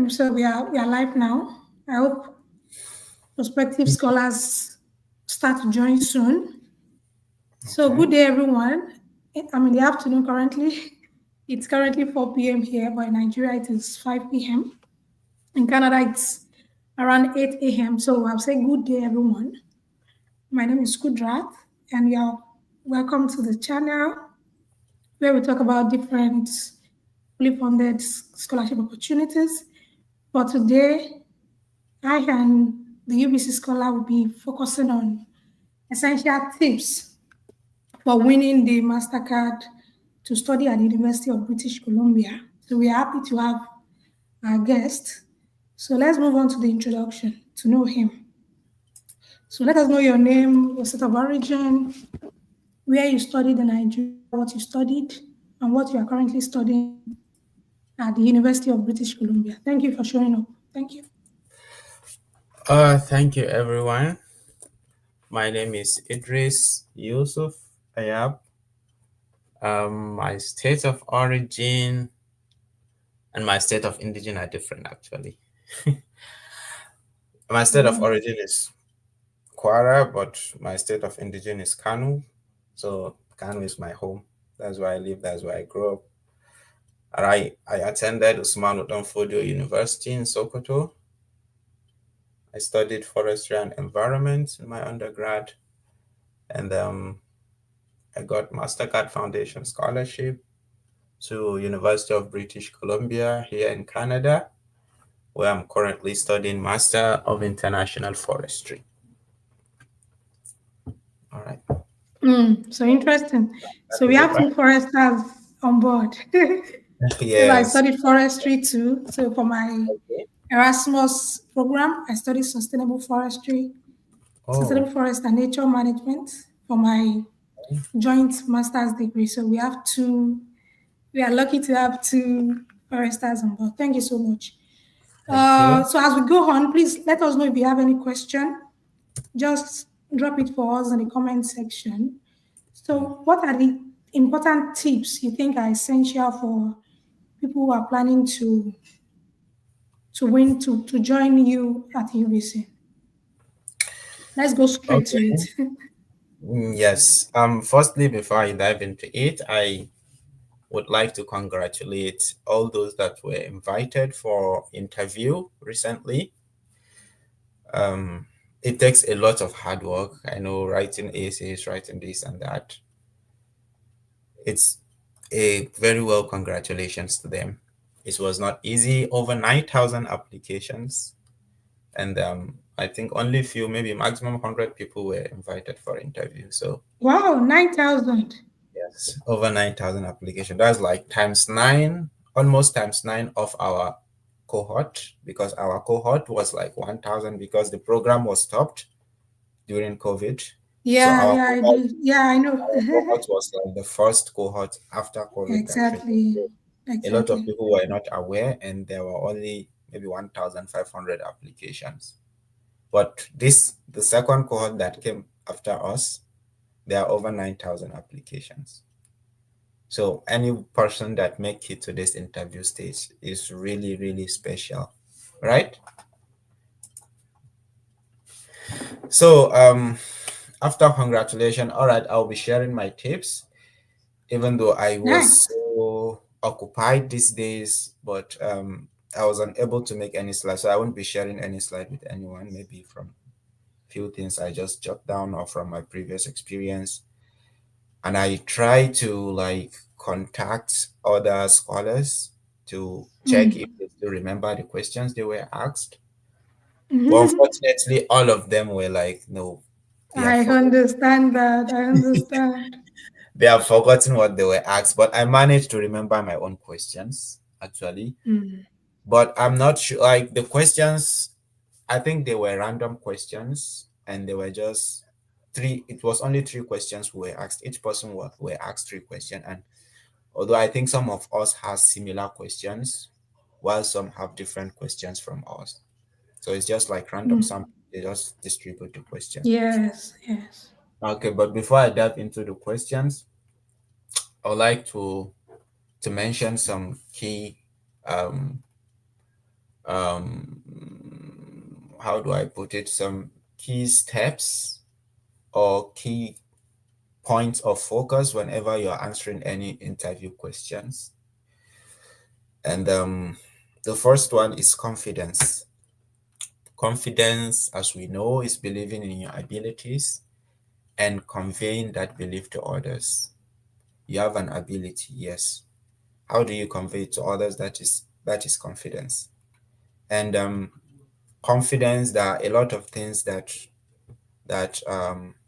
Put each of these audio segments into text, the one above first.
So we are live now. I hope prospective scholars start to join soon. So Okay. good day, everyone. I'm in the afternoon currently. It's currently 4 p.m. here, but in Nigeria it is 5 p.m. In Canada it's around 8 a.m. So I'll say good day, everyone. My name is Kudrat, and you are welcome to the channel where we talk about different fully funded scholarship opportunities. But today I and the UBC scholar will be focusing on essential tips for winning the Mastercard to study at the University of British Columbia. So we are happy to have our guest. So let's move on to the introduction to know him. So let us know your name, your state of origin, where you studied in Nigeria, what you studied, and what you are currently studying at the University of British Columbia. Thank you for showing up. Thank you. Thank you, everyone. My name is Idris Yusuf Ayab. My state of origin and my state of indigene are different, actually. My state of Wow. origin is Kwara, but my state of indigene is Kanu. So Kanu is my home. That's where I live. That's where I grew up. And I attended Usman Danfodio University in Sokoto. I studied forestry and environment in my undergrad, and I got Mastercard Foundation scholarship to University of British Columbia here in Canada, where I'm currently studying Master of International Forestry. All right. So interesting. So we have two foresters on board. Because I Yes. studied forestry too. So for my Okay. Erasmus program, I studied sustainable forestry, Oh, sustainable forest and nature management for my joint master's degree. So we have two, we are lucky to have two foresters on board. Thank you so much. thank you. So as we go on, please let us know if you have any question. Just drop it for us in the comment section. So what are the important tips you think are essential for people who are planning to join you at UBC? Let's go straight to it. Okay. Yes. Firstly, before I dive into it, I would like to congratulate all those that were invited for interview recently. It takes a lot of hard work. I know writing essays, writing this and that. It's a very well congratulations to them. It was not easy. Over 9,000 applications, and I think only few, maybe maximum 100 people were invited for interview. So Wow, 9,000. yes, over 9,000 applications. That's like times nine, almost times nine of our cohort, because our cohort was like 1,000 because the program was stopped during COVID. So Yeah, our yeah, I cohort, do. Yeah, I know. our cohort was like the first cohort after COVID that finished. Exactly. A lot of Exactly. people were not aware, and there were only maybe 1,500 applications. But the second cohort that came after us, there are over 9,000 applications. So any person that make it to this interview stage is really, really special, right? So after congratulations, all right, I'll be sharing my tips, even though I was Nice. so occupied these days, but I was unable to make any slides, so I won't be sharing any slide with anyone. Maybe from few things I just jot down or from my previous experience, and I try to like contact other scholars to check if Mm. they still remember the questions they were asked. But I unfortunately, all of them were like, no, they have forgotten. understand that. I understand. They have forgotten what they were asked. But I managed to remember my own questions actually. Mm. But I'm not sure. Like the questions, I think they were random questions, and they were just three. It was only three questions we were asked. Each person were asked three questions, and although I think some of us has similar questions, while some have different questions from us. So it's just like random Mm. sample. They just distribute the question. Yes, yes. Okay, but before I dive into the questions, I would like to mention some key um, how do I put it, some key steps or key points of focus whenever you're answering any interview questions. And the first one is confidence. Confidence, as we know, is believing in your abilities and conveying that belief to others. You have an ability, yes. How do you convey it to others? That is confidence. And confidence, there are a lot of things that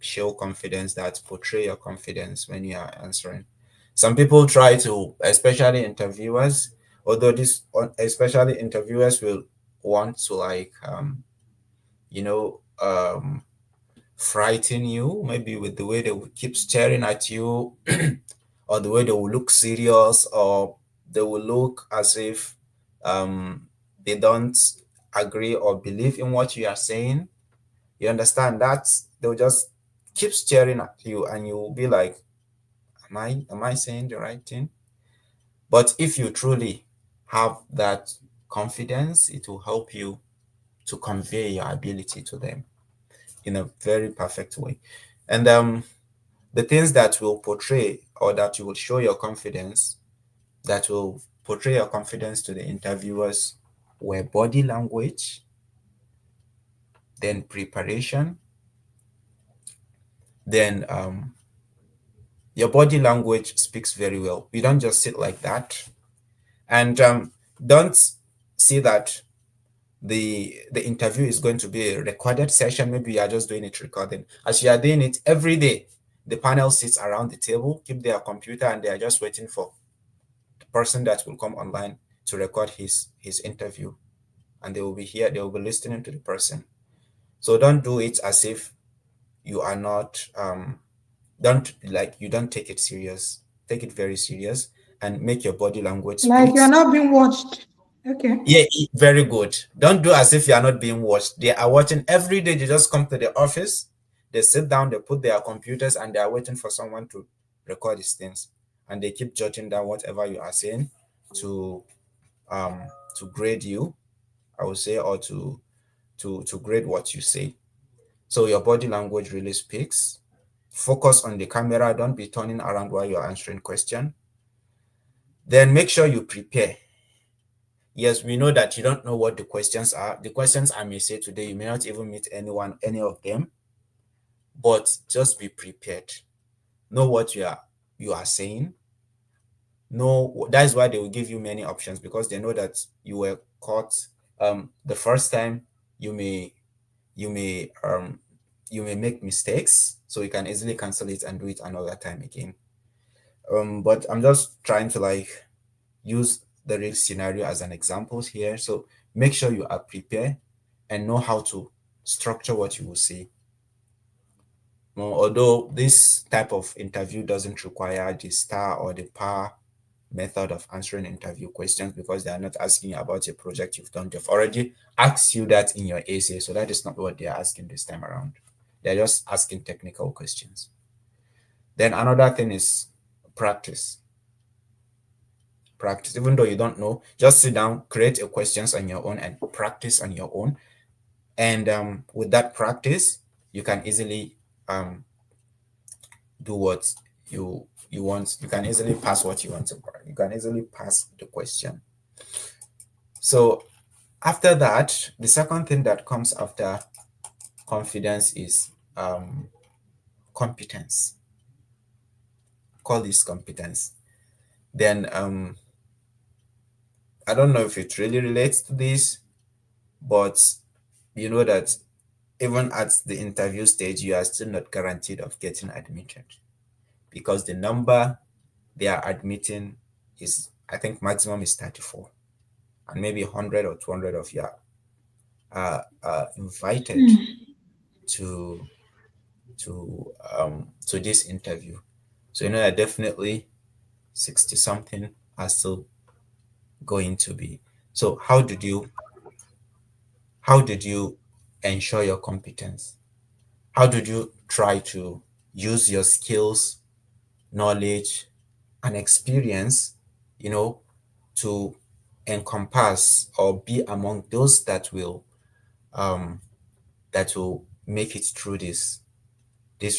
show confidence, that portray your confidence when you are answering. Some people try to, especially interviewers, although this especially interviewers will want to like you know frighten you, maybe with the way they will keep staring at you, or the way they will look serious, or they will look as if um, they don't agree or believe in what you are saying. You understand that? They'll just keep staring at you, and you will be like, am I saying the right thing? But if you truly have that confidence, it will help you to convey your ability to them in a very perfect way. And the things that will portray, or that you will show your confidence, that will portray your confidence to the interviewers, were body language, then preparation, then your body language speaks very well. You don't just sit like that. And don't see that the interview is going to be a recorded session. Maybe you are just doing it recording. As you are doing it every day, the panel sits around the table, keep their computer, and they are just waiting for the person that will come online to record his interview. And they will be here, they will be listening to the person. So don't do it as if you are not don't like you don't take it serious. Take it very serious and make your body language Like you're speaks. not being watched. Okay. Yeah, very good. Don't do as if you are not being watched. They are watching every day. They just come to the office, they sit down, they put their computers, and they are waiting for someone to record these things. And they keep jotting down whatever you are saying to um to grade you, I would say, or to grade what you say. So your body language really speaks. Focus on the camera. Don't be turning around while you're answering question. Then make sure you prepare. Yes, we know that you don't know what the questions are. The questions I may say today, you may not even meet any of them, but just be prepared. Know what you are saying. Know that is why they will give you many options, because they know that you were caught the first time. You may you may um you may make mistakes, so you can easily cancel it and do it another time again. But I'm just trying to like use the real scenario as an example here. So make sure you are prepared and know how to structure what you will say. Although this type of interview doesn't require the STAR or the PAR method of answering interview questions, because they are not asking you about a project you've done. They've already asked you that in your essay. So that is not what they're asking this time around. They're just asking technical questions. Then another thing is practice. Practice. Even though you don't know, just sit down, create a questions on your own, and practice on your own. And with that practice, you can easily do what you want. You can easily pass what you want to. You can easily pass the question. So after that, the second thing that comes after confidence is competence. Call this competence. Then I don't know if it really relates to this, but you know that even at the interview stage, you are still not guaranteed of getting admitted, because the number they are admitting is, I think, maximum is 34, and maybe 100 or 200 of you are invited to to this interview. So you know that definitely 60 something are still going to be. So how did you ensure your competence? How did you try to use your skills, knowledge, and experience, you know, to encompass or be among those um, that will make it through this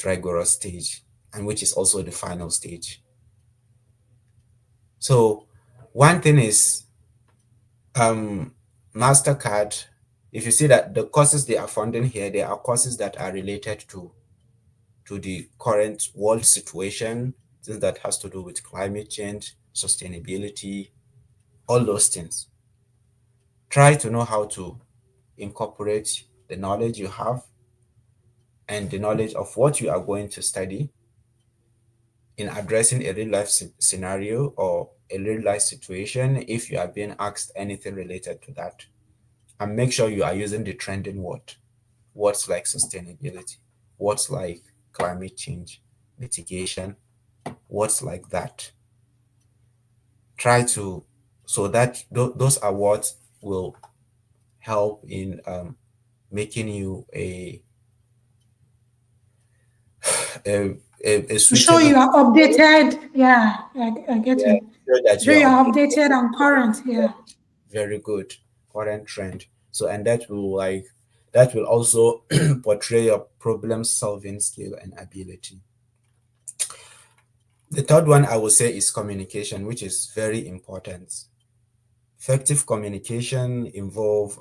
rigorous stage, and which is also the final stage. So one thing is, um, Mastercard, if you see that the courses they are funding here, they are courses that are related to the current world situation, things that has to do with climate change, sustainability, all those things. Try to know how to incorporate the knowledge you have and the knowledge of what you are going to study in addressing a real life scenario or a real life situation if you are being asked anything related to that. And make sure you are using the trending words like sustainability, words like climate change, mitigation, words like that. Try to, so that those awards will help in making you a, a To show suitable, you are updated. Yeah, I get yeah, you. sure To that show you you are are updated. updated and current. Yeah. Very good. Current trend. So, and that will also portray your problem solving skill and ability. The third one I would say is communication, which is very important. Effective communication involve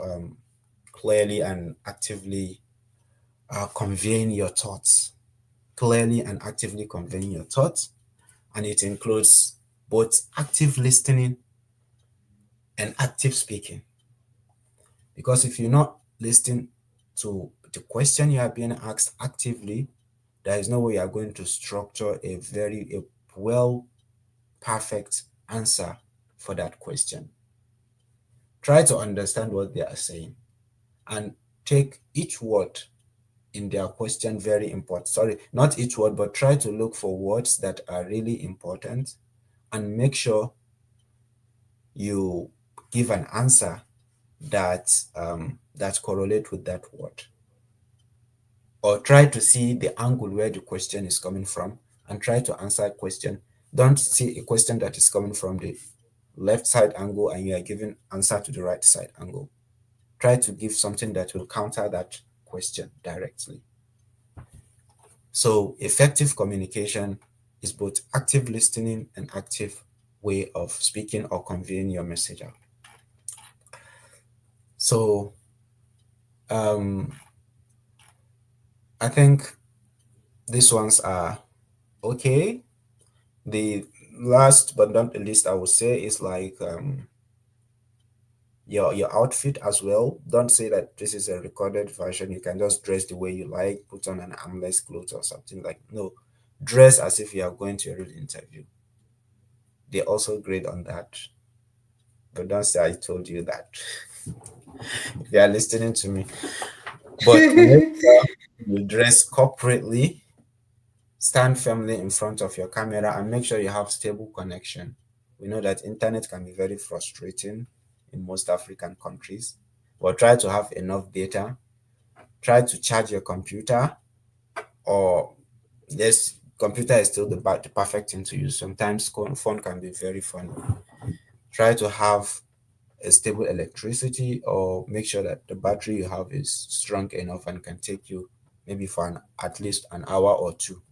clearly and actively conveying your thoughts. Clearly and actively conveying your thoughts, and it includes both active listening and active speaking. Because if you're not listening to the question you are being asked actively, there is no way you are going to structure a well perfect answer for that question. Try to understand what they are saying and take each word in their question very important. Sorry, not each word, but try to look for words that are really important and make sure you give an answer that correlate with that word, or try to see the angle where the question is coming from and try to answer a question. Don't see a question that is coming from the left side angle and you are giving answer to the right side angle. Try to give something that will counter that question directly. So effective communication is both active listening and active way of speaking or conveying your message out. So um, I think these ones are okay. The last but not the least I would say is like your outfit as well. Don't say that this is a recorded version. You can just dress the way you like, put on an armless clothes or something like no. Dress as if you are going to a real interview. They also grade on that. But don't say I told you that. If you are listening to me. But make sure you dress corporately, stand firmly in front of your camera, and make sure you have stable connection. We know that internet can be very frustrating in most African countries, but try to have enough data. Try to charge your computer, or yes, computer is still the perfect thing to use. Sometimes phone can be very funny. Try to have a stable electricity, or make sure that the battery you have is strong enough and can take you maybe for at least an hour or two,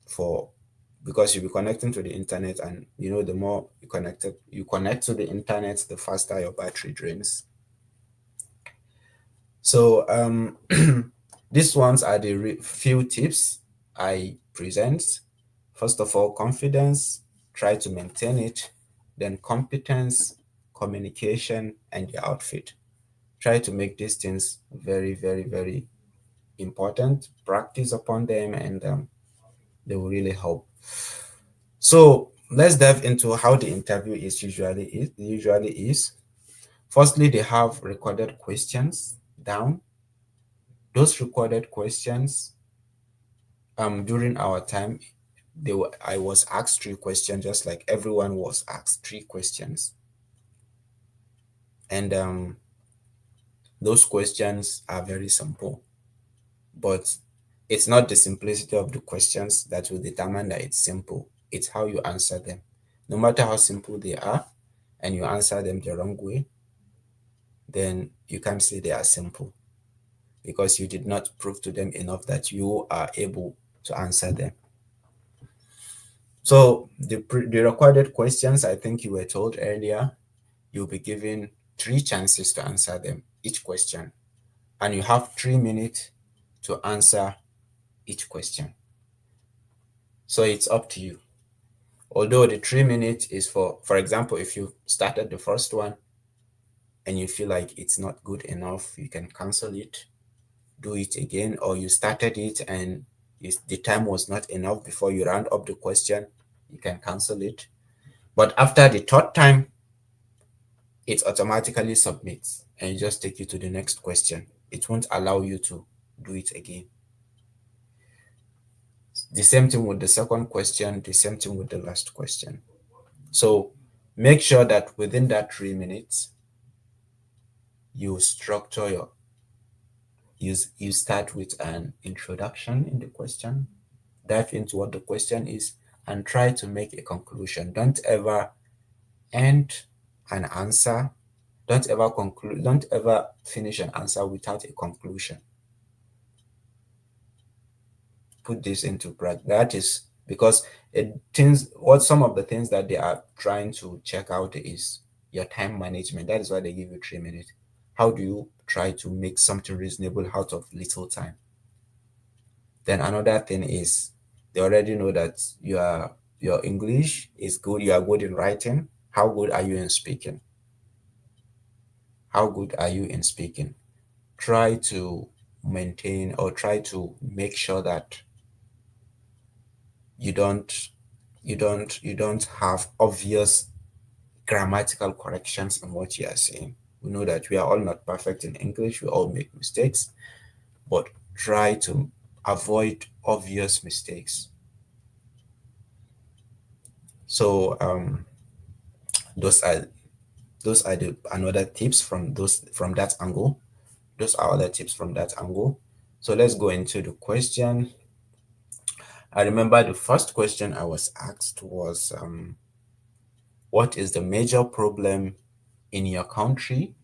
for because you'll be connecting to the internet, and you know the more you connect to the internet, the faster your battery drains. So these ones are the few tips I present. First of all, confidence, try to maintain it. Then competence, communication, and the outfit. Try to make these things very, very, very important. Practice upon them, and they will really help. So let's dive into how the interview usually is. Firstly, they have recorded questions down. Those recorded questions, during our time, I was asked 3 questions, just like everyone was asked 3 questions. And those questions are very simple, but it's not the simplicity of the questions that will determine that it's simple. It's how you answer them. No matter how simple they are, and you answer them the wrong way, then you can't say they are simple because you did not prove to them enough that you are able to answer them. So the recorded questions, I think you were told earlier, you'll be given 3 chances to answer them, each question, and you have 3 minutes to answer each question. So it's up to you. Although the 3 minutes is for example, if you started the first one and you feel like it's not good enough, you can cancel it, do it again, or you started it and the time was not enough before you round up the question, you can cancel it. But after the third time, it automatically submits and it just take you to the next question. It won't allow you to do it again. The same thing with the second question, the same thing with the last question. So make sure that within that 3 minutes, you structure you start with an introduction in the question, dive into what the question is, and try to make a conclusion. Don't ever end an answer. Don't ever finish an answer without a conclusion. Put this into practice. That is because some of the things that they are trying to check out is your time management. That is why they give you 3 minutes. How do you try to make something reasonable out of little time? Then another thing is they already know that your English is good, you are good in writing. How good are you in speaking? How good are you in speaking? Try to maintain or try to make sure that you don't have obvious grammatical corrections in what you are saying. We know that we are all not perfect in English, we all make mistakes, but try to avoid obvious mistakes. So those are the another tips from that angle. Those are other tips from that angle. So let's go into the question. I remember the first question I was asked was, what is the major problem in your country,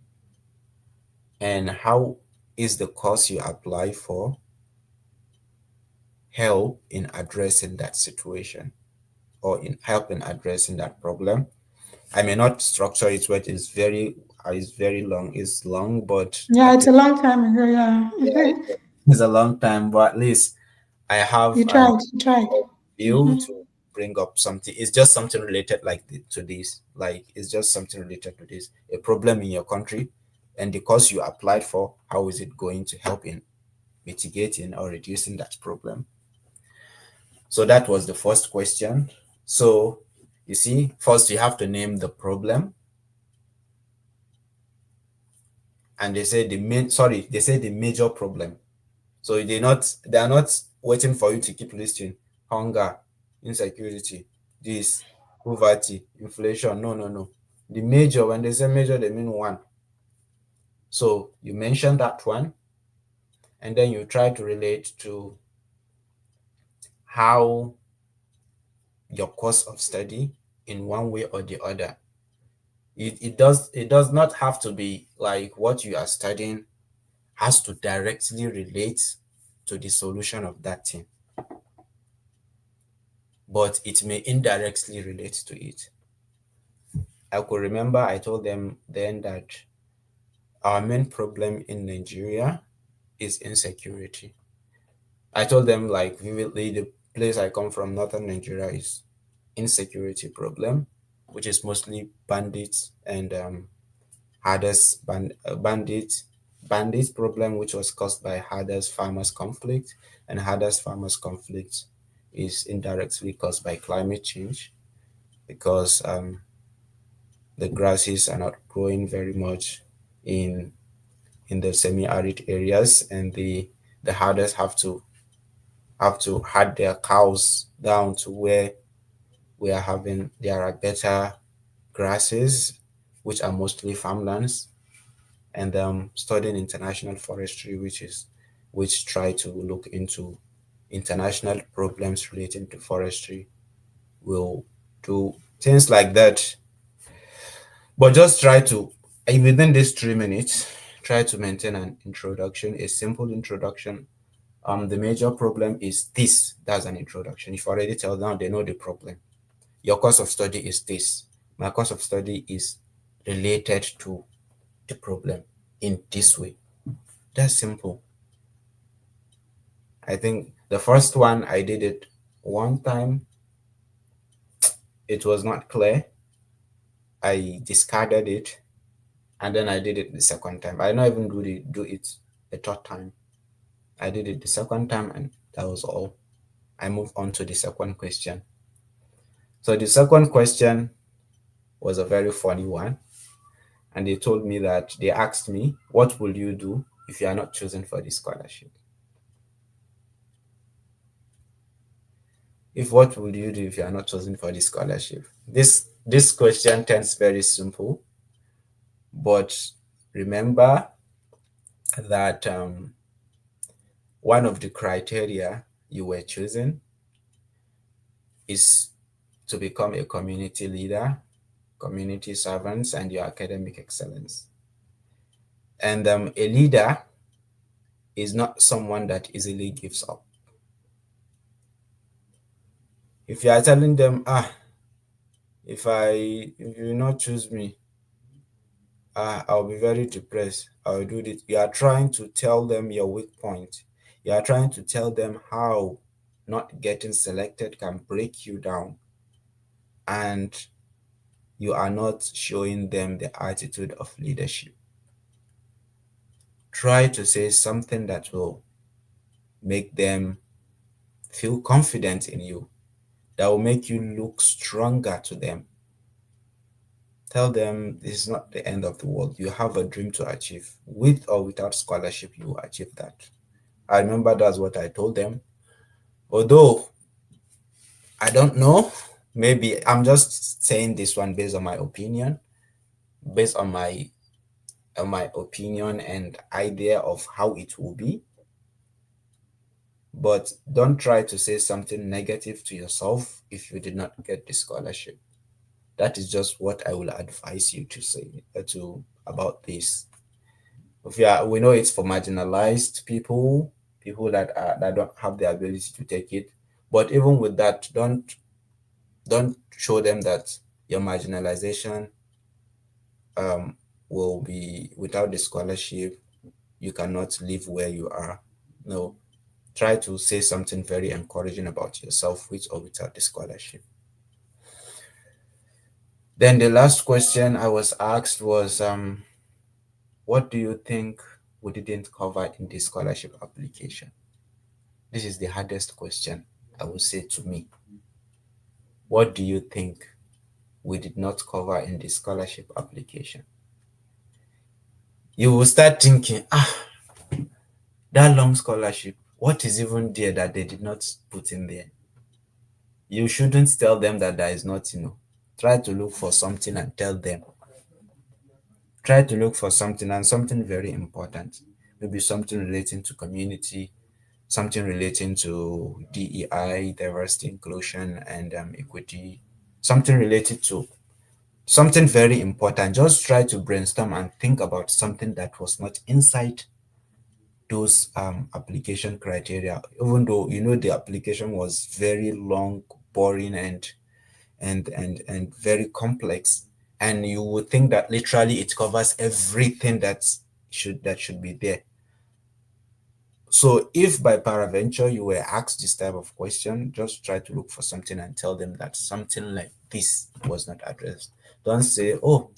and how is the course you apply for help in addressing that situation or in help in addressing that problem? I may not structure it, but it's very long. It's long, but Yeah, at it's least a long time ago. Yeah. yeah, it's a long time. But at least I have You an tried. You tried. view to bring up something. It's just something related to this. Like it's just something related to this. A problem in your country, and the course you applied for, how is it going to help in mitigating or reducing that problem? So that was the first question. So you see, first you have to name the problem, and they say the major problem. So they are not waiting for you to keep listing hunger, insecurity, this, poverty, inflation. No, no, no. The major, when they say major, they mean one. So you mention that one, and then you try to relate to how your course of study in one way or the other. It does not have to be like what you are studying has to directly relate to the solution of that thing, but it may indirectly relate to it. I could remember I told them then that our main problem in Nigeria is insecurity. I told them like vividly the place I come from, northern Nigeria, is insecurity problem, which is mostly bandits and bandits problem, which was caused by hardest farmers conflict, and hardest farmers conflict is indirectly caused by climate change because the grasses are not growing very much in the semi-arid areas, and the herders have to herd their cows down to where there are better grasses, which are mostly farmlands. And studying international forestry, which try to look into international problems relating to forestry, will do things like that. But just try to, within these 3 minutes, try to maintain an introduction, a simple introduction. The major problem is this. That's an introduction. If you already tell them, they know the problem. Your course of study is this. My course of study is related to the problem in this way. That's simple. I think the first one I did it one time, it was not clear. I discarded it, and then I did it the second time. I didn't even do it a third time. I did it the second time, and that was all. I moved on to the second question. So the second question was a very funny one, and they told me that they asked me, "What will you do if you are not chosen for this scholarship?" If what would you do if you are not chosen for this scholarship? This question tends very simple, but remember that one of the criteria you were chosen is to become a community leader, community servants, and your academic excellence. And a leader is not someone that easily gives up. If you are telling them, if you not choose me, I'll be very depressed. I'll do this. You are trying to tell them your weak point. You are trying to tell them how not getting selected can break you down. And you are not showing them the attitude of leadership. Try to say something that will make them feel confident in you, that will make you look stronger to them. Tell them this is not the end of the world. You have a dream to achieve. With or without scholarship, you will achieve that. I remember that's what I told them. Although I don't know, maybe I'm just saying this one based on my opinion, based on my opinion and idea of how it will be. But don't try to say something negative to yourself if you did not get the scholarship. That is just what I will advise you to say about this. We know it's for marginalized people, people that don't have the ability to take it. But even with that, don't show them that your marginalization will be without the scholarship, you cannot live where you are. No, try to say something very encouraging about yourself with or without the scholarship. Then the last question I was asked was, what do you think we didn't cover in the scholarship application? This is the hardest question, I would say, to me. What do you think we did not cover in the scholarship application? You will start thinking, that long scholarship, what is even there that they did not put in there? You shouldn't tell them that there is nothing. Try to look for something and tell them. Try to look for something, and something very important. Maybe something relating to community, something relating to DEI, diversity, inclusion, and equity, something related to something very important. Just try to brainstorm and think about something that was not inside those application criteria, even though the application was very long, boring, and very complex, and you would think that literally it covers everything that should be there. So if by peradventure you were asked this type of question, just try to look for something and tell them that something like this was not addressed. Don't say, oh,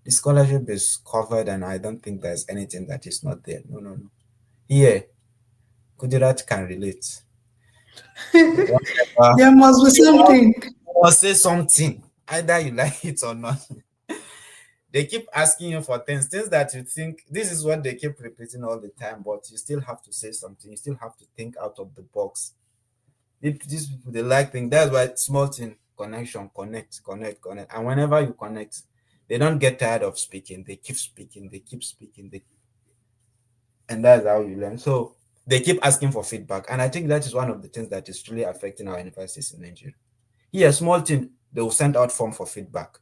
the scholarship is covered and I don't think there's anything that is not there. No, no, no. Here, Kudirat can relate. Whatever. There must be something. Or say something, either you like it or not. They keep asking you for things that you think this is what they keep repeating all the time, but you still have to say something. You still have to think out of the box. These people, they like things. That's why small thing, connection, connect. And whenever you connect, they don't get tired of speaking. They keep speaking, and that's how you learn. So they keep asking for feedback. And I think that is one of the things that is really affecting our universities in Nigeria. Here, small thing, they will send out form for feedback.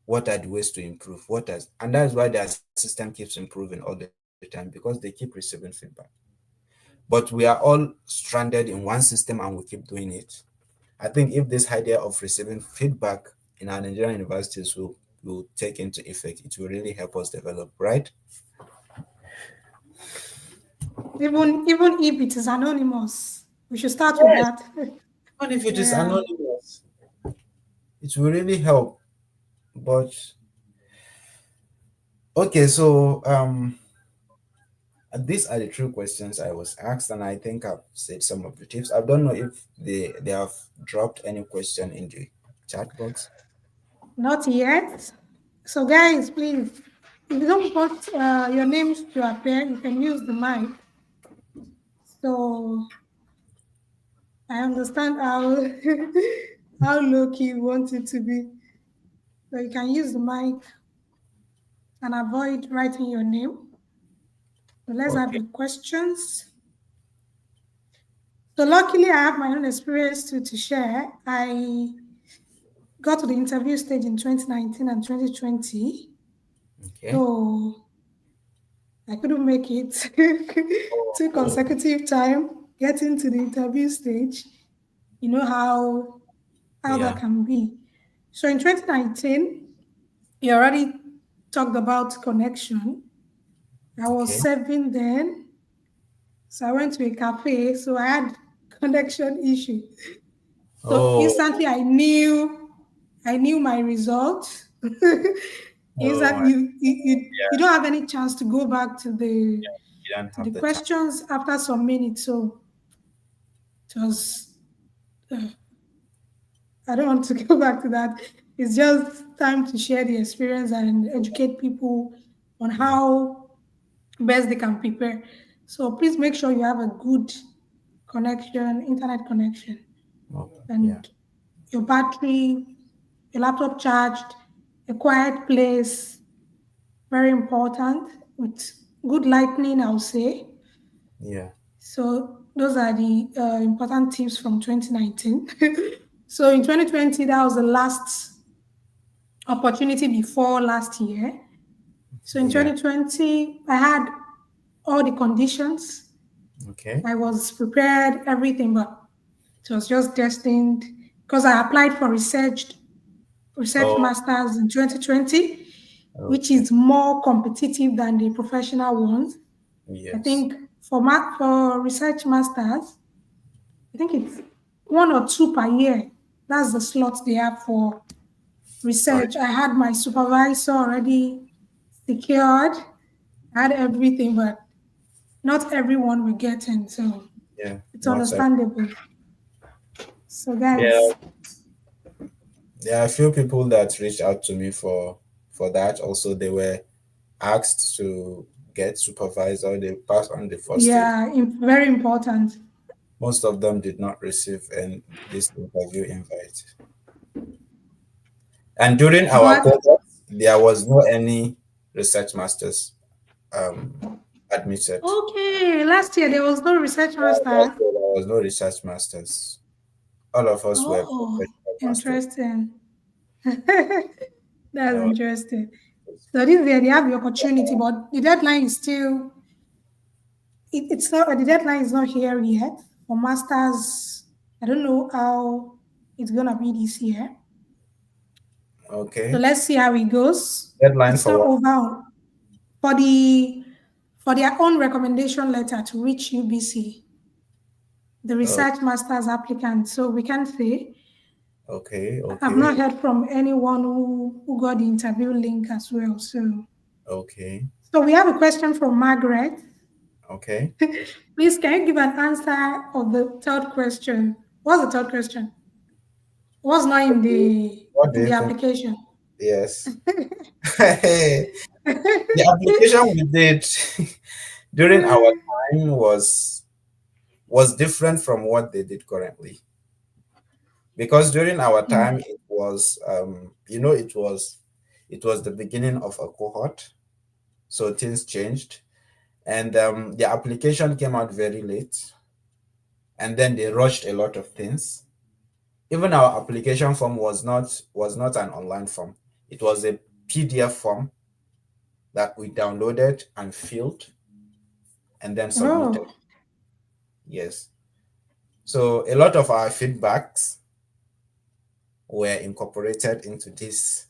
what are the ways to improve, and that's why their system keeps improving all the time, because they keep receiving feedback. But we are all stranded in one system and we keep doing it. I think if this idea of receiving feedback in our Nigerian universities will take into effect, it will really help us develop, right? Even if it is anonymous, we should start with that. Even if it is Yeah. anonymous, it will really help. But okay, so these are the true questions I was asked, and I think I've said some of the tips. I don't know if they have dropped any question in the chat box. Not yet. So, guys, please, if you don't want your names to appear, you can use the mic. So, I understand how how low key you want it to be. So, you can use the mic and avoid writing your name. So, let's have Okay. the questions. So, luckily, I have my own experience to share. I got to the interview stage in 2019 and 2020. Okay. So, I couldn't make it two Oh, consecutive time getting to the interview stage. You know how that yeah. can be. So in 2019, you already talked about connection. I was Okay. serving then, so I went to a cafe. So I had connection issue. So Oh, instantly I knew my results. oh, Instantly, you yeah. don't have any chance to go back to the You don't to the have the time. questions after some minutes. So it was, uh, I don't want to go back to that. It's just time to share the experience and educate people on Yeah. how best they can prepare. So please make sure you have a good connection, internet connection, Oh, yeah. and your battery, your laptop charged, a quiet place, very important, with good lighting, I'll say. Yeah. So those are the important tips from 2019. So in 2020, that was the last opportunity before last year. So in Yeah. 2020, I had all the conditions. Okay. I was prepared, everything, but it was just destined because I applied for research Oh, masters in 2020, which okay. is more competitive than the professional ones. I Yes. think for research masters, I think it's one or two per year. That's the slot they have for Sorry. research. I had my supervisor already secured. I had everything, but not everyone will get in, so Yeah. it's Not so. understandable. So, Yeah. guys, There are a few people that reached out to me for that. Also, they were asked to get supervisor. They passed on the first stage. yeah, very important. Most of them did not receive this interview invite. And during our But cohort, there was no any research masters um, admitted. okay, last year there was no research Last master. year there was no research masters. All of us were Oh, professional masters. interesting. That's That interesting. was, So this year they have the opportunity, but the deadline is still it's not the deadline is not here yet for masters. I don't know how it's gonna be this year. So okay. let's see how it goes. Deadline It's for not what? over for for their own recommendation letter to reach UBC, the Oh, research masters applicant. So we can't say. okay, I've okay, not heard from anyone who got the interview link as well. okay, So we have a question from Margaret. okay. Please, can you give an answer of the third question? What's the third question? What's not What do in you the think? application? Yes. The application we did during our time was different from what they did currently, because during our time it was it was the beginning of a cohort, so things changed, and the application came out very late, and then they rushed a lot of things. Even our application form was not an online form. It was a PDF form that we downloaded and filled and then submitted. Oh, Yes. So a lot of our feedbacks were incorporated into this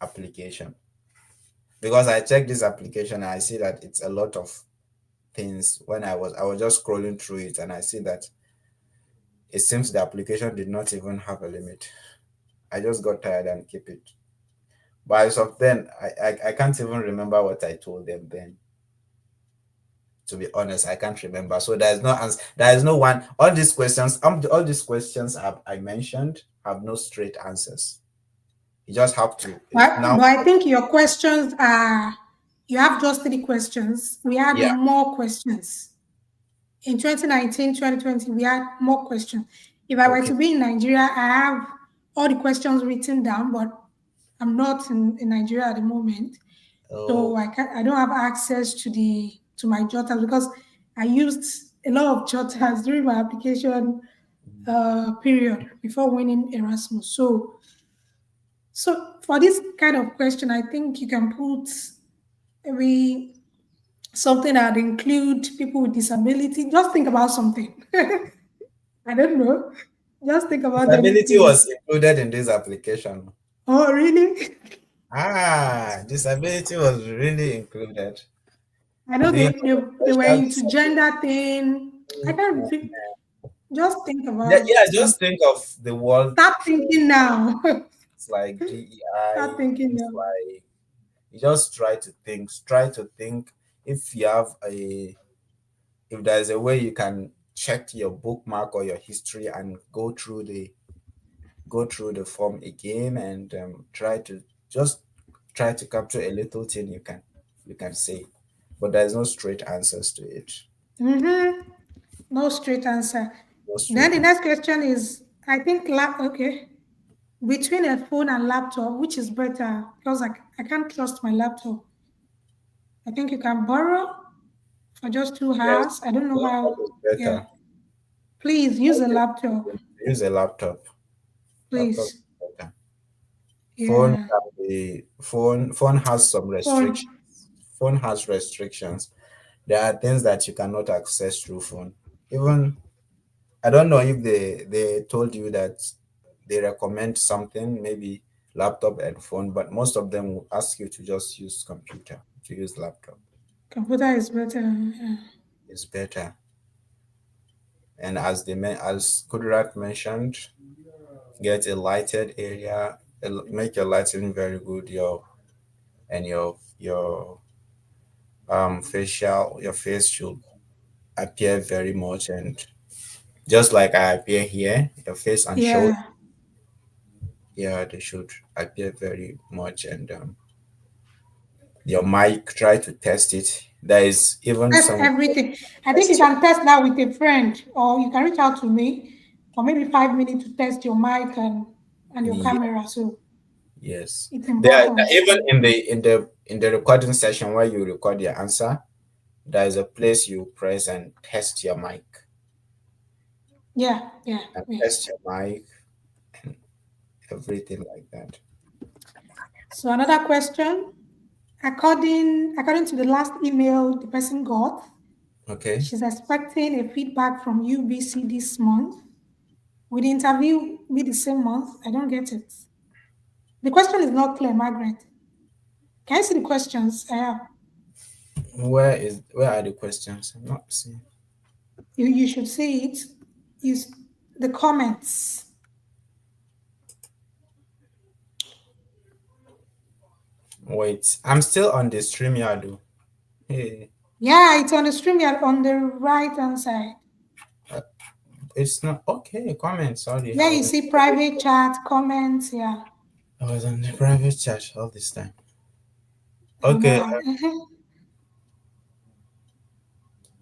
application, because I checked this application and I see that it's a lot of things. When I was just scrolling through it and I see that it seems the application did not even have a limit. I just got tired and keep it. But as of then, I can't even remember what I told them then. To be honest, I can't remember. So there's no answer. There is no one. All these questions I mentioned have no straight answers. You just have to now. but I think your questions are, you have just 3 questions. We had Yeah. more questions. In 2019, 2020, we had more questions. If I were Okay. to be in Nigeria, I have all the questions written down, but I'm not in Nigeria at the moment. So Oh. I don't have access to my jotters because I used a lot of jotters during my application period before winning Erasmus. So for this kind of question, I think you can put maybe something that include people with disability. Just think about something. I don't know. Just think about Disability anything. was included in this application. Oh, really? Disability was really included. I know Do you have they a were special into disability? gender thing. I can't think. Just think Yeah, about yeah, some. just think of the world. Start thinking now. It's like Start DEI, thinking things now. like you just try to think if you have a if there's a way you can check your bookmark or your history and go through the form again and try to capture a little thing you can say, but there's no straight answers to it. Mm-hmm. No straight answer. No Then straight the answer. next question is, I think, okay, between a phone and laptop, which is better? Because I can't trust my laptop. I think you can borrow for just two Yes, hours. I don't know laptop how. is Yeah. better. Please use a Okay. laptop. Use a laptop. Laptop Please. is better. Phone Yeah. can be phone has some restrictions. Phone. Phone has restrictions. There are things that you cannot access through phone. Even I don't know if they told you that they recommend something, maybe laptop and phone, but most of them will ask you to just use computer, to use laptop. Computer is better. Yeah. It's better. And as Kudrat mentioned, get a lighted area, make your lighting very good, your face should appear very much, and just like I appear here, your face and shoulder, Yeah. yeah, they should appear very much. And your mic, try to test it. There is even Test some everything. I think you test your can test that with a friend, or you can reach out to me for maybe 5 minutes to test your mic and your yeah, camera. So yes. it's There important. even in the recording session where you record your answer, there is a place you press and test your mic Yeah, yeah, and yeah. test your mic and everything like that. So another question. According to the last email the person got, Okay. she's expecting a feedback from UBC this month. Will the interview be the same month? I don't get it. The question is not clear, Margaret. Can you see the questions? Where are the questions? I'm not seeing. You should see it. Use the comments. Wait, I'm still on the StreamYard though. Hey, Yeah, it's on the stream here on the right hand side. uh, it's not okay. Comment. Sorry, Yeah, you see private chat, comments. Yeah, I was on the private chat all this time. I Okay. know.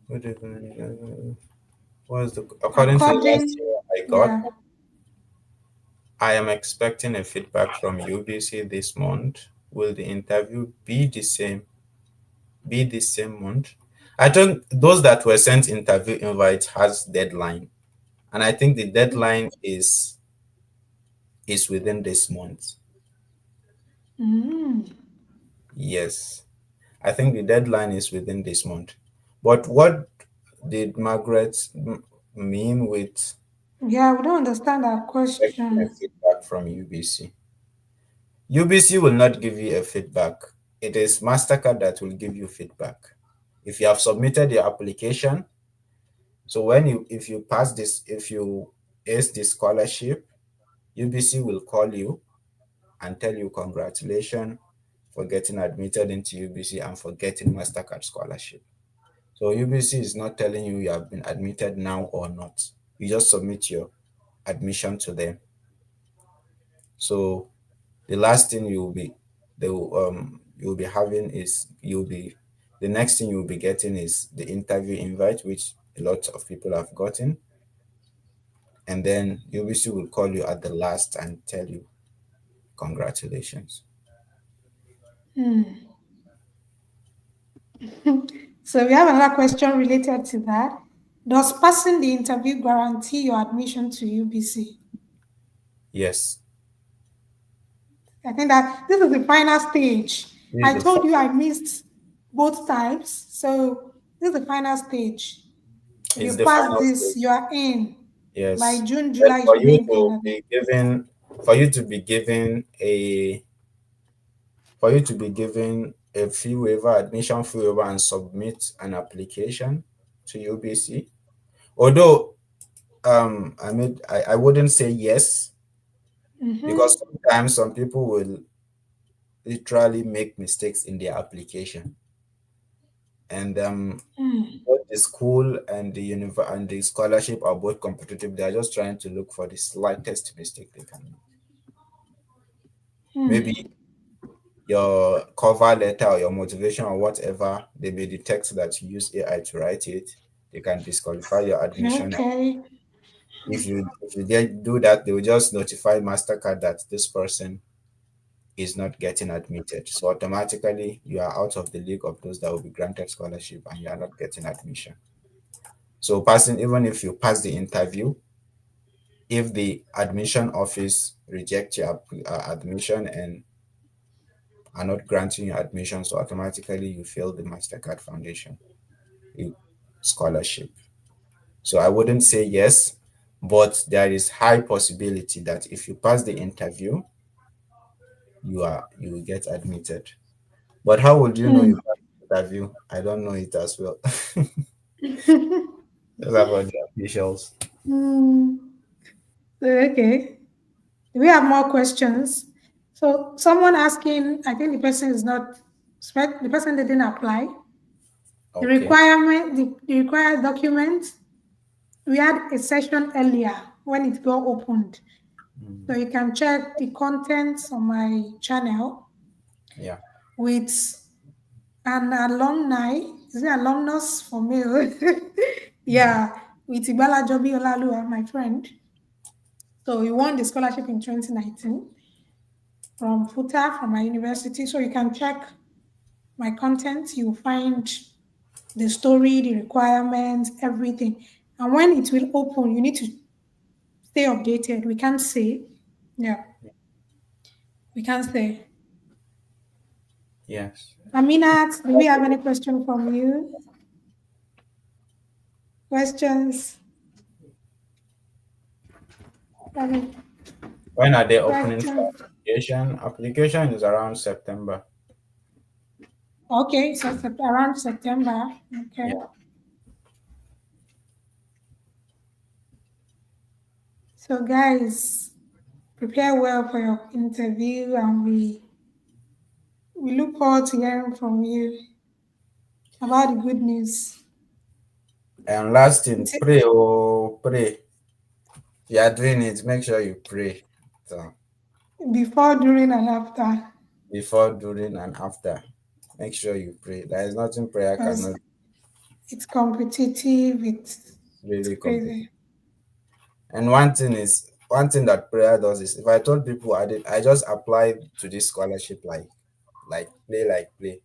What is was the according to the last According, year I got, yeah. I am expecting a feedback from UBC this month. Will the interview be the same month? I think those that were sent interview invite has deadline, and I think the deadline is within this month. Mm. Yes. I think the deadline is within this month. But what did Margaret mean with Yeah, we don't understand that expecting a question. feedback from UBC? UBC will not give you a feedback. It is Mastercard that will give you feedback. If you have submitted your application, so if you pass this, if you ace the scholarship, UBC will call you and tell you congratulations for getting admitted into UBC and for getting Mastercard scholarship. So UBC is not telling you you have been admitted now or not. You just submit your admission to them. So the last thing you'll be having is you'll be the next thing you'll be getting is the interview invite, which a lot of people have gotten, and then UBC will call you at the last and tell you congratulations. Hmm. So we have another question related to that. Does passing the interview guarantee your admission to UBC? Yes, I think that this is the final stage. this is I the told you fi- I missed both types. So this is the final stage. If it's you the pass final this, stage. you are in. By Yes, June, but July, you should be in Canada. for you to be given a for you to be given a fee waiver, admission fee waiver, and submit an application to UBC. Although I wouldn't say yes, because Mm-hmm. sometimes some people will literally make mistakes in their application, and Mm. both the school and and the scholarship are both competitive. They are just trying to look for the slightest mistake they can make. Mm. Maybe your cover letter or your motivation or whatever, they may detect that you use AI to write it. They can disqualify your admission. Okay. If you did do that, they will just notify Mastercard that this person is not getting admitted. So automatically you are out of the league of those that will be granted scholarship and you are not getting admission. So passing, even if you pass the interview, if the admission office reject your admission and are not granting you admission, so automatically you fail the Mastercard Foundation scholarship. So I wouldn't say yes, but there is high possibility that if you pass the interview, you will get admitted. But how would you know you Mm. passed the interview? I don't know it as well. That's about the officials. Mm. Okay. Do we have more questions? So someone asking, I think the person is not, the person didn't apply. Okay. The required document, we had a session earlier when it got opened. So Mm, you can check the contents on my channel yeah. with an alumni, is it alumnus for male? Mm, Yeah, with Ibala Jobi Olalua, my friend. So he won the scholarship in 2019 from FUTA, from my university. So you can check my content. You'll find the story, the requirements, everything. And when it will open, you need to stay updated. We can't say. Yeah, we can't say. yes. Aminat, do we have any question from you? Questions? Any When are they opening for questions? application? Application is around September. Okay, so around September. Okay. Yeah. So guys, prepare well for your interview and we look forward to hearing from you about the good news. And last thing, T- pray, oh, pray. If you are doing it, make sure you pray. So Before, during, and after. before, during, and after. Make sure you pray. There is nothing prayer Because cannot it's competitive, it's really complete. crazy. And one thing that prayer does is if I told people I just applied to this scholarship like play,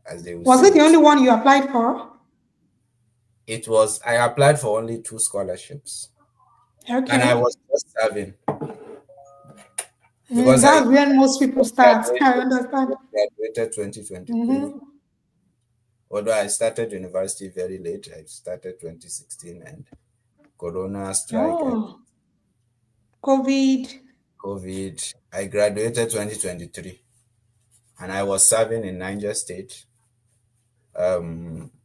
as they will Was say it the it. only one you applied for? It was I applied for only two scholarships and I Okay. was just serving. because I That's when most people start. I graduated, understand. graduated 2023. Mm-hmm. Although I started university very late, I started 2016 and Corona strike and Oh, COVID. COVID. I graduated 2023 and I was serving in Niger State.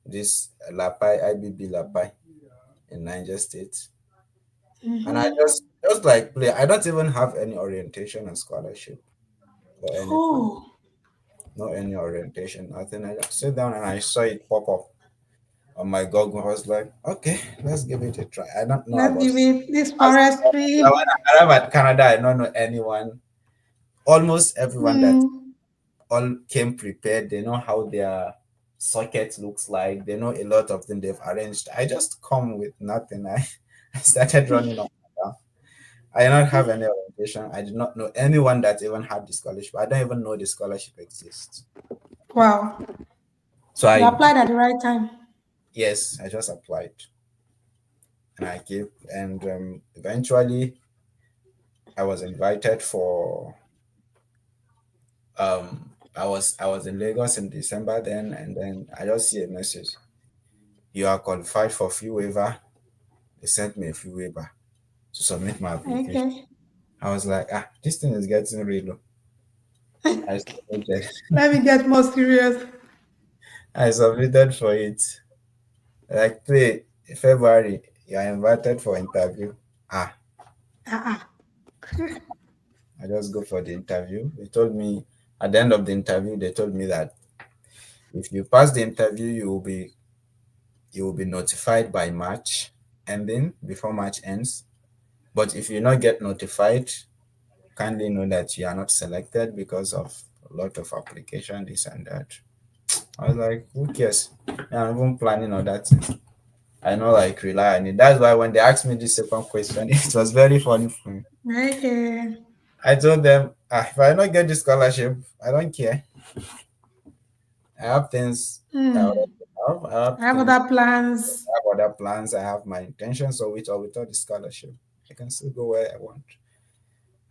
This Lapai, IBB Lapai in Niger State. And I Mm-hmm. just like play. I don't even have any orientation and scholarship or anything. Oh, No any orientation, nothing. I just sit down and I saw it pop up on my Google. I was like, okay, let's give it a try. I don't know let's about give it this as when forestry. I arrived at Canada, I don't know anyone. Almost everyone that Mm. all came prepared. They know how their socket looks like. They know a lot of things they've arranged. I just come with nothing. I started running up and down. I did not have any orientation. I did not know anyone that even had the scholarship. I don't even know the scholarship exists. Wow, So you I, applied at the right time. yes, I just applied and I gave, and eventually I was invited for. I was in Lagos in December then, and then I just see a message. You are qualified for fee waiver. They sent me a fee waiver to submit my application. Okay, I was like, this thing is getting real. I submitted. let me get more serious. I submitted for it. Like play February, you are invited for interview. Ah, Uh-uh. I just go for the interview. They told me at the end of the interview, they told me that if you pass the interview, you will be notified by March ending before March ends. But if you not get notified, kindly know that you are not selected because of a lot of application, this and that. I was like, who cares? I'm even planning on that. I know like rely on it. That's why when they asked me this second question, it was very funny for me. Okay. I told them, if I don't get the scholarship, I don't care. I have things I Hmm. already have. I have I have things, other plans. I have other plans. I have my intentions. So with or without the scholarship, I can still go where I want.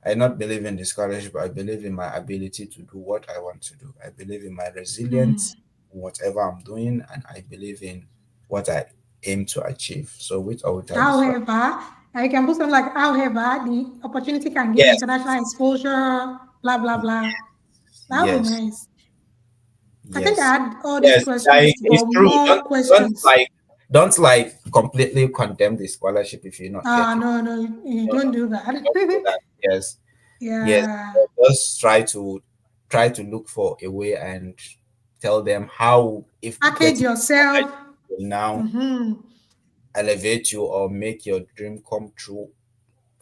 I not believe in the scholarship. I believe in my ability to do what I want to do. I believe in my Hmm. resilience, in whatever I'm doing, and I believe in what I aim to achieve. So with or without the scholarship. However, I can put something like, however, the opportunity can give Yes, international exposure, blah, blah, blah. That would be yes, nice. I think yes, I had all these yes. questions, Like but it's true. more Don't questions. like completely condemn the scholarship if you not get Ah, it. no, no, you No, no, don't do that. don't do that. Yes, yes. Yeah. But just try to look for a way and tell them how if Package getting yourself. scholarship will now Mm-hmm. elevate you or make your dream come true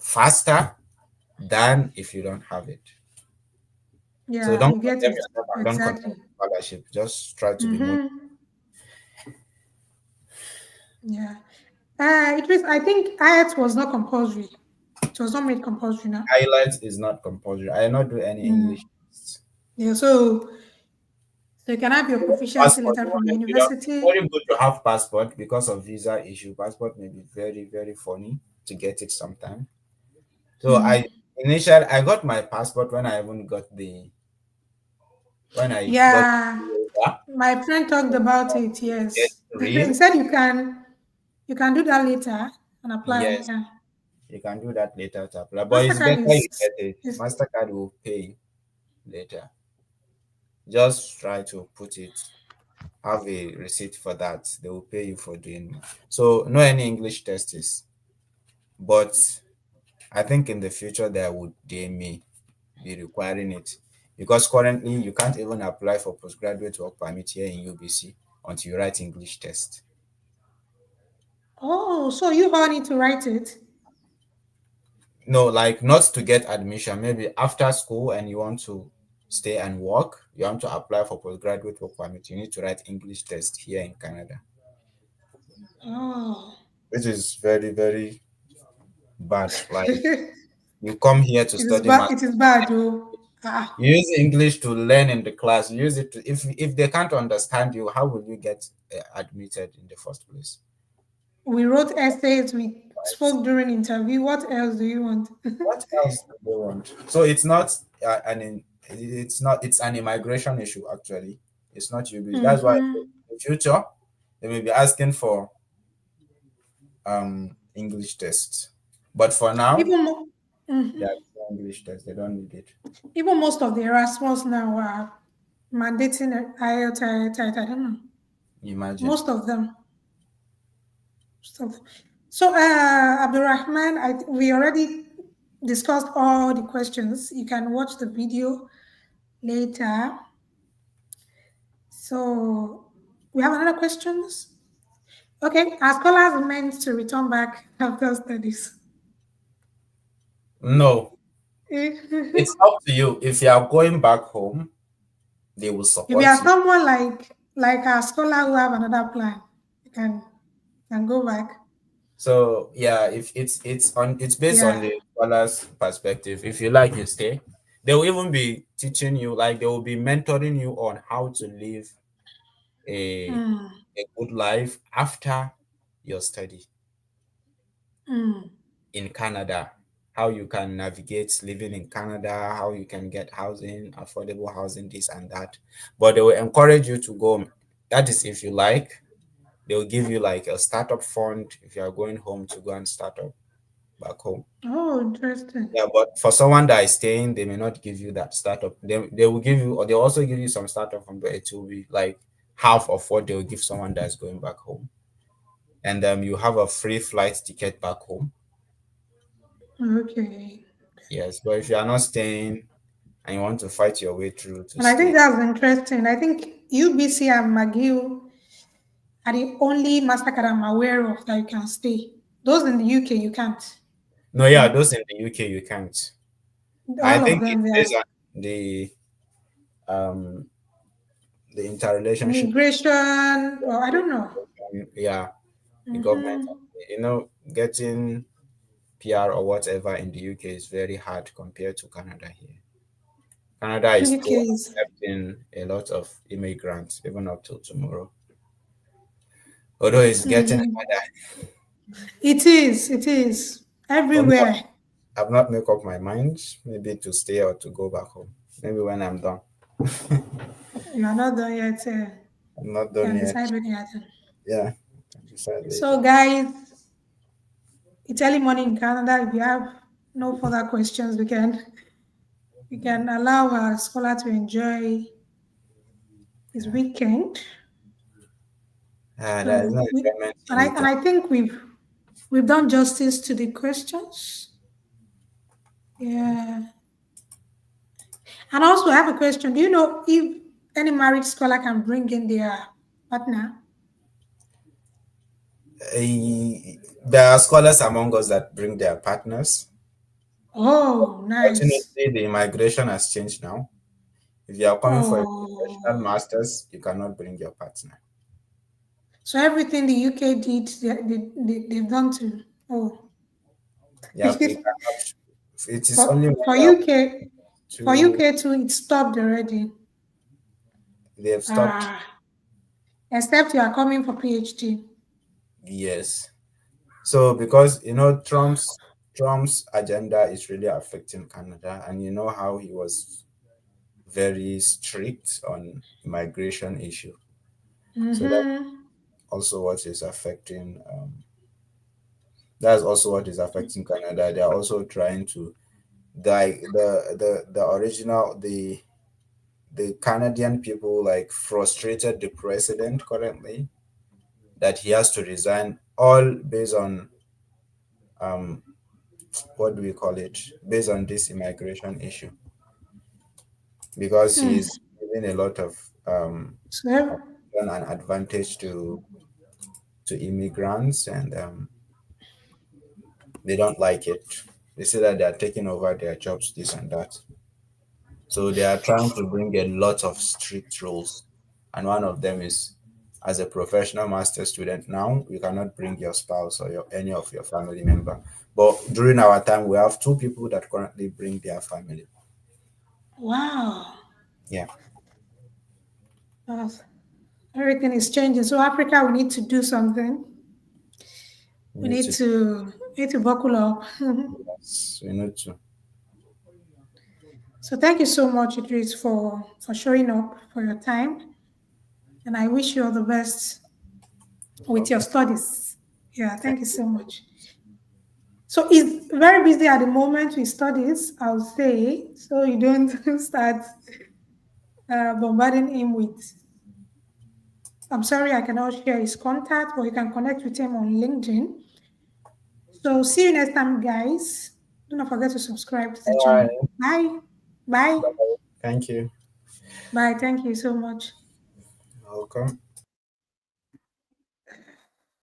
faster than if you don't have it. So Yeah, don't you get condemn it. yourself and don't condemn Exactly. the scholarship. Just try to be motivated. Mm-hmm. Yeah. It was, I think IELTS was not compulsory. It was not made compulsory now. Highlights is not compulsory. I not do any Mm. English tests. Yeah, so you can have your proficiency Passport, letter from the it's university. very good to have passport because of visa issue. Passport may be very, very funny to get it sometime. So I got my passport when I got Yeah, the visa. my friend talked about it. It's Yes, he real. said you can do that later and apply. Yes, Yeah, you can do that later to apply. But it's Mastercard better you get it. is Mastercard will pay later. Just try to put it. Have a receipt for that. They will pay you for doing it. So no any English tests, but I think in the future they may be requiring it because currently you can't even apply for postgraduate work permit here in UBC until you write English test. Oh, so you all need to write it. No, like not to get admission. Maybe after school and you want to stay and work, you want to apply for postgraduate work permit. You need to write English test here in Canada, Oh, which is very very bad. Like it you come here to is study bad. math. It is bad, though. Ah, You use English to learn in the class. You use it to, if they can't understand you, how will you get admitted in the first place? we wrote essays. We right? spoke during interview. What else do you want? What else do they want? So it's not it's not, it's an immigration issue actually. It's not UBC. That's why in Mm-hmm. the future they may be asking for English tests. But for now, Even mo- they mhm. are doing English tests. They don't need it. Even most of the Erasmus now are mandating IELTS, IELTS, I don't know. Imagine. Most of them. So, Abdulrahman, we already discussed all the questions. You can watch the video later. So, we have another questions. Okay, are scholars meant to return back after studies? No, If it's up to you. If you are going back home, they will you support are you. someone like a scholar who have another plan, you can go back. So yeah, if it's based on Yeah. the scholar's perspective. If you like, you stay. They will even be teaching you, like they will be mentoring you on how to live a Mm, a good life after your study mm. in Canada. How you can navigate living in Canada, how you can get housing, affordable housing, this and that. But they will encourage you to go. That is if you like. They will give you like a startup fund if you are going home to go and start up back home. Oh, interesting. Yeah, but for someone that is staying, they may not give you that startup. They will give you, or they'll also give you some startup fund, but it will be like half of what they will give someone that's going back home. And you have a free flight ticket back home. Okay. Yes, but if you are not staying and you want to fight your way through to And I think stay, that's interesting. I think UBC and McGill are the only Mastercard I'm aware of that you can stay. Those in the UK, you can't. no, yeah, No. those in the UK you can't. I All of think them, it's they are based on um the interrelationship. immigration, or I don't know. Yeah, the government, Mm-hmm. getting PR or whatever in the UK is very hard compared to Canada here. Canada is UK still is. accepting a lot of immigrants even up till tomorrow. Although it's getting Mm. harder. It is. It is. But me, Everywhere. I've not made up my mind maybe to stay or to go back home. Maybe when I'm done. You are not done yet. I'm not You done can yet. decide when you are done. Yeah, I'll decide later. So, guys, it's early morning in Canada. If you have no further questions, we can allow our scholar to enjoy his Yeah. weekend. There is So no we enjoyment and in weekend. I think we've done justice to the questions. Yeah. And also I have a question. Do you know if any married scholar can bring in their partner? There are scholars among us that bring their partners. Oh, nice. Fortunately, the immigration has changed now. If you are coming for a professional Oh. master's, you cannot bring your partner. So everything the UK did, they've done to. Oh. Yeah, you cannot. It is only for when for you are UK for too. UK too, it stopped already. They have stopped. Ah, except you are coming for PhD. Yes. So because Trump's agenda is really affecting Canada, and you know how he was very strict on immigration issue. So that Mm-hmm. also what is affecting. That's also what is affecting Canada. They are also trying to the original the Canadian people like frustrated the president currently that he has to resign all based on um what do we call it, based on this immigration issue because Hmm. he's giving a lot of So option and advantage to immigrants and they don't like it. They say that they are taking over their jobs, this and that. So they are trying to bring a lot of strict rules. And one of them is as a professional master student now, you cannot bring your spouse or any of your family member. But during our time, we have two people that currently bring their family. wow. Yeah, That's- Everything is changing. So Africa, we need to do something. we We need need to. to. need to buckle up. Yes, we need to. So thank you so much, Idris, for showing up, for your time, and I wish you all the best No with your problem. studies. Yeah, Thank thank you you. so much. So he's very busy at the moment with studies, I'll say, so you don't start bombarding him with. I'm sorry, I cannot share his contact, but you can connect with him on LinkedIn. So see you next time, guys. Do not forget to subscribe to the All channel. right. Bye. Bye. Thank you. Bye. Thank you so much. Welcome.